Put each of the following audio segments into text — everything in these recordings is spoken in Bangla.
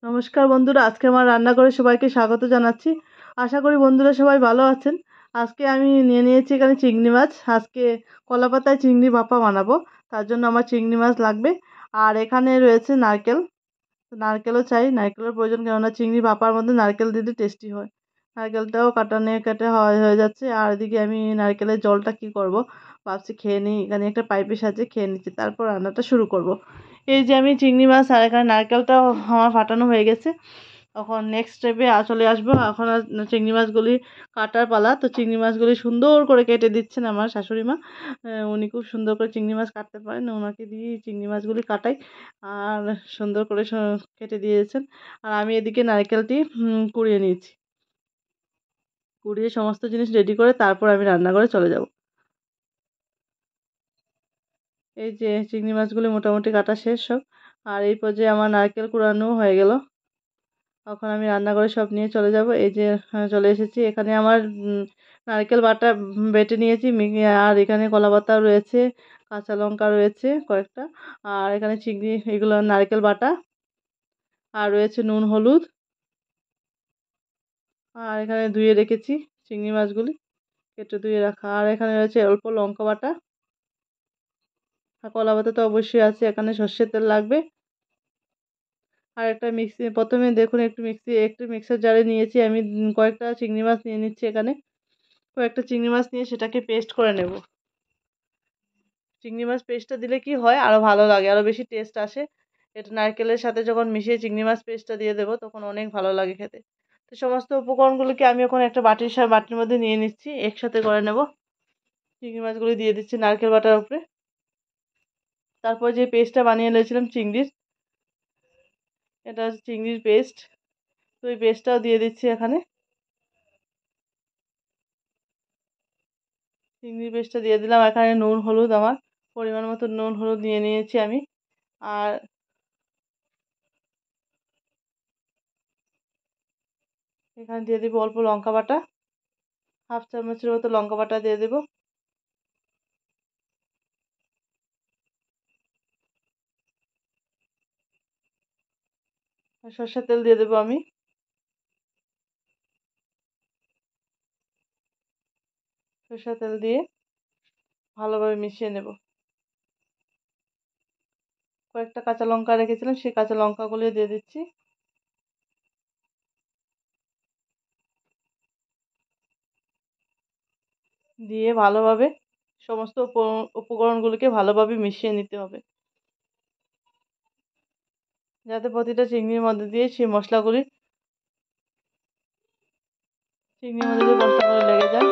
নমস্কার বন্ধুরা, আজকে আমার রান্নাঘরে সবাইকে স্বাগত জানাচ্ছি। আশা করি বন্ধুরা সবাই ভালো আছেন। আজকে আমি নিয়ে নিয়েছি এখানে চিংড়ি মাছ। আজকে কলাপাতায় চিংড়ি ভাপা বানাবো, তার জন্য আমার চিংড়ি মাছ লাগবে। আর এখানে রয়েছে নারকেল, নারকেলও চাই, নারকেলের প্রয়োজন, কেননা চিংড়ি ভাপার মধ্যে নারকেল দিলে টেস্টি হয়। নারকেলটাও কেটে হয়ে যাচ্ছে। আর এদিকে আমি নারকেলের জলটা কি করব ভাবছি, খেয়ে নিই। এখানে একটা পাইপের সাহায্যে খেয়ে নিচ্ছি, তারপর রান্নাটা শুরু করব। এই যে আমি চিংড়ি মাছ আর এখানে নারকেলটাও আমার ফাটানো হয়ে গেছে। এখন নেক্সট স্টেপে চলে আসবো। এখন আর চিংড়ি মাছগুলি কাটার পালা। তো চিংড়ি মাছগুলি সুন্দর করে কেটে দিচ্ছেন আমার শাশুড়ি মা। উনি খুব সুন্দর করে চিংড়ি মাছ কাটতে পারেন, ওনাকে দিয়েই চিংড়ি মাছগুলি কাটাই। আর সুন্দর করে কেটে দিয়েছেন। আর আমি এদিকে নারকেলটি কুড়িয়ে নিয়েছি। কুড়িয়ে সমস্ত জিনিস রেডি করে তারপর আমি রান্নাঘরে চলে যাব। এই যে চিংড়ি মাছগুলি মোটামুটি কাটা শেষ সব। আর এই পর্যায়ে আমার নারকেল কুড়ানো হয়ে গেল। এখন আমি রান্নাঘরে সব নিয়ে চলে যাব। এই যে চলে এসেছি। এখানে আমার নারকেল বাটা বেটে নিয়েছি। আর এখানে কলা পাতাও রয়েছে, কাঁচা লঙ্কা রয়েছে কয়েকটা। আর এখানে চিংড়ি, এগুলো নারকেল বাটা। আর রয়েছে নুন হলুদ। আর এখানে ধুয়ে রেখেছি চিংড়ি মাছগুলি, কেটে ধুয়ে রাখা। আর এখানে রয়েছে অল্প লঙ্কা বাটা। আর কলা পাতা তো অবশ্যই আছে। এখানে সর্ষের তেল লাগবে। আর একটা মিক্সি, প্রথমে দেখুন একটু মিক্সার জারে নিয়েছি আমি। কয়েকটা চিংড়ি মাছ নিয়ে নিচ্ছি এখানে। কয়েকটা চিংড়ি মাছ নিয়ে সেটাকে পেস্ট করে নেব। চিংড়ি মাছ পেস্টটা দিলে কি হয়, আরও ভালো লাগে, আরও বেশি টেস্ট আসে। এটা নারকেলের সাথে যখন মিশিয়ে চিংড়ি মাছ পেস্টটা দিয়ে দেবো তখন অনেক ভালো লাগে খেতে। তো সমস্ত উপকরণগুলোকে আমি এখন একটা বাটির মধ্যে নিয়ে নিচ্ছি, একসাথে করে নেব। চিংড়ি মাছগুলি দিয়ে দিচ্ছি নারকেল বাটার উপরে। তারপর যে পেস্টটা বানিয়ে নিয়েছিলাম চিংড়ির, এটা হচ্ছে চিংড়ির পেস্ট। তো ওই পেস্টটাও দিয়ে দিচ্ছি এখানে। চিংড়ি পেস্টটা দিয়ে দিলাম। এখানে নুন হলুদ, আমার পরিমাণ মতো নুন হলুদ নিয়ে নিয়েছি আমি। আর এখানে দিয়ে দেবো অল্প লঙ্কা বাটা, হাফ চামচের মতো লঙ্কা বাটা দিয়ে দেবো। আর সর্ষের তেল দিয়ে দেবো আমি। সর্ষের তেল দিয়ে ভালোভাবে মিশিয়ে নেব। কয়েকটা কাঁচা লঙ্কা রেখেছিলাম, সেই কাঁচা লঙ্কাগুলো দিয়ে দিচ্ছি। দিয়ে ভালোভাবে সমস্ত উপকরণগুলোকে ভালোভাবে মিশিয়ে নিতে হবে, যাতে প্রতিটা চিংড়ির মধ্যে দিয়ে সেই মশলাগুলি লেগে যায়।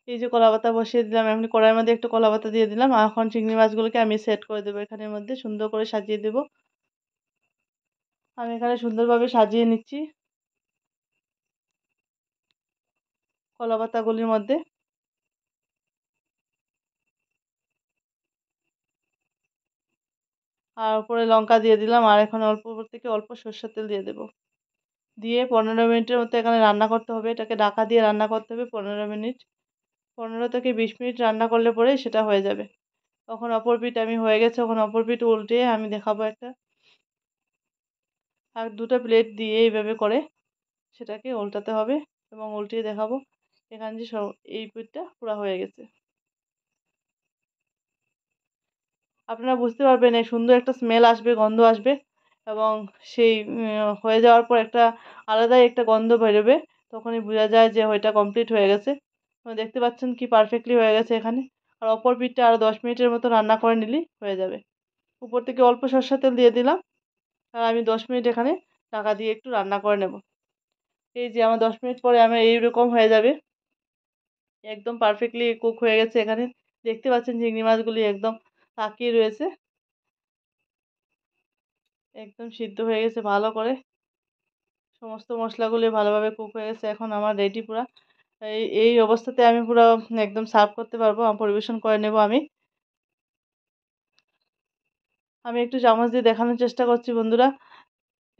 এই যে কলা পাতা বসিয়ে দিলাম, এমনি কড়াইয়ের মধ্যে একটু কলা পাতা দিয়ে দিলাম। আর এখন চিংড়ি মাছগুলোকে আমি সেট করে দেবো এখানের মধ্যে, সুন্দর করে সাজিয়ে দেবো। আমি এখানে সুন্দরভাবে সাজিয়ে নিচ্ছি কলা পাতাগুলির মধ্যে। আর উপরে লঙ্কা দিয়ে দিলাম। আর এখন অল্প উপর থেকে অল্প সর্ষের তেল দিয়ে দেবো। দিয়ে 15 মিনিটের মতো এখানে রান্না করতে হবে। এটাকে ঢাকা দিয়ে রান্না করতে হবে 15 মিনিট। 15 থেকে 20 মিনিট রান্না করলে পরেই সেটা হয়ে যাবে। তখন অপর পিঠ আমি হয়ে গেছে, এখন অপর পিঠ উল্টে আমি দেখাবো একটা। আর দুটো প্লেট দিয়ে এইভাবে করে সেটাকে উল্টাতে হবে এবং উল্টিয়ে দেখাবো। এখানে যে সব এই পিঠটা পুরো হয়ে গেছে। আপনারা বুঝতে পারবেন, এই সুন্দর একটা স্মেল আসবে, গন্ধ আসবে। এবং সেই হয়ে যাওয়ার পর একটা আলাদাই একটা গন্ধ বেরোবে। তখনই বোঝা যায় যে ওইটা কমপ্লিট হয়ে গেছে। দেখতে পাচ্ছেন কি পারফেক্টলি হয়ে গেছে এখানে। আর অপর পিঠটা আরও 10 মিনিটের মতো রান্না করে নিলেই হয়ে যাবে। উপর থেকে অল্প সরষের তেল দিয়ে দিলাম। আর আমি 10 মিনিট এখানে ঢাকা দিয়ে একটু রান্না করে নেব। এই যে আমার 10 মিনিট পরে আমার এইরকম হয়ে যাবে, একদম পারফেক্টলি কুক হয়ে গেছে এখানে। দেখতে পাচ্ছেন চিংড়ি মাছগুলি একদম তাকিয়ে রয়েছে, একদম সিদ্ধ হয়ে গেছে ভালো করে। সমস্ত মশলাগুলি ভালোভাবে কুক হয়ে গেছে। এখন আমার রেডি পুরা। এই এই অবস্থাতে আমি পুরো একদম সার্ভ করতে পারবো, পরিবেশন করে নেব আমি। আমি একটু চামচ দিয়ে দেখানোর চেষ্টা করছি বন্ধুরা।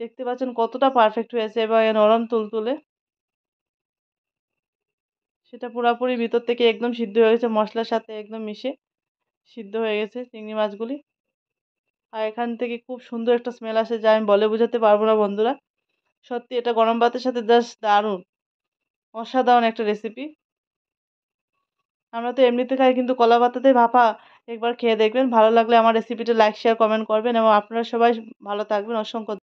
দেখতে পাচ্ছেন কতটা পারফেক্ট হয়েছে এবং নরম তুলতুলে। সেটা পুরোপুরি ভিতর থেকে একদম সিদ্ধ হয়ে গেছে, মশলার সাথে একদম মিশে সিদ্ধ হয়ে গেছে চিংড়ি মাছগুলি। আর এখান থেকে খুব সুন্দর একটা স্মেল আসে, যা আমি বলে বোঝাতে পারবো না বন্ধুরা। সত্যি এটা গরম ভাতের সাথে জাস্ট দারুণ, অসাধারণ একটা রেসিপি। আমরা তো এমনিতে খাই, কিন্তু কলা পাতাতে ভাপা একবার খেয়ে দেখবেন। ভালো লাগলে আমার রেসিপিটা লাইক শেয়ার কমেন্ট করবেন, এবং আপনারা সবাই ভালো থাকবেন। অসংখ্য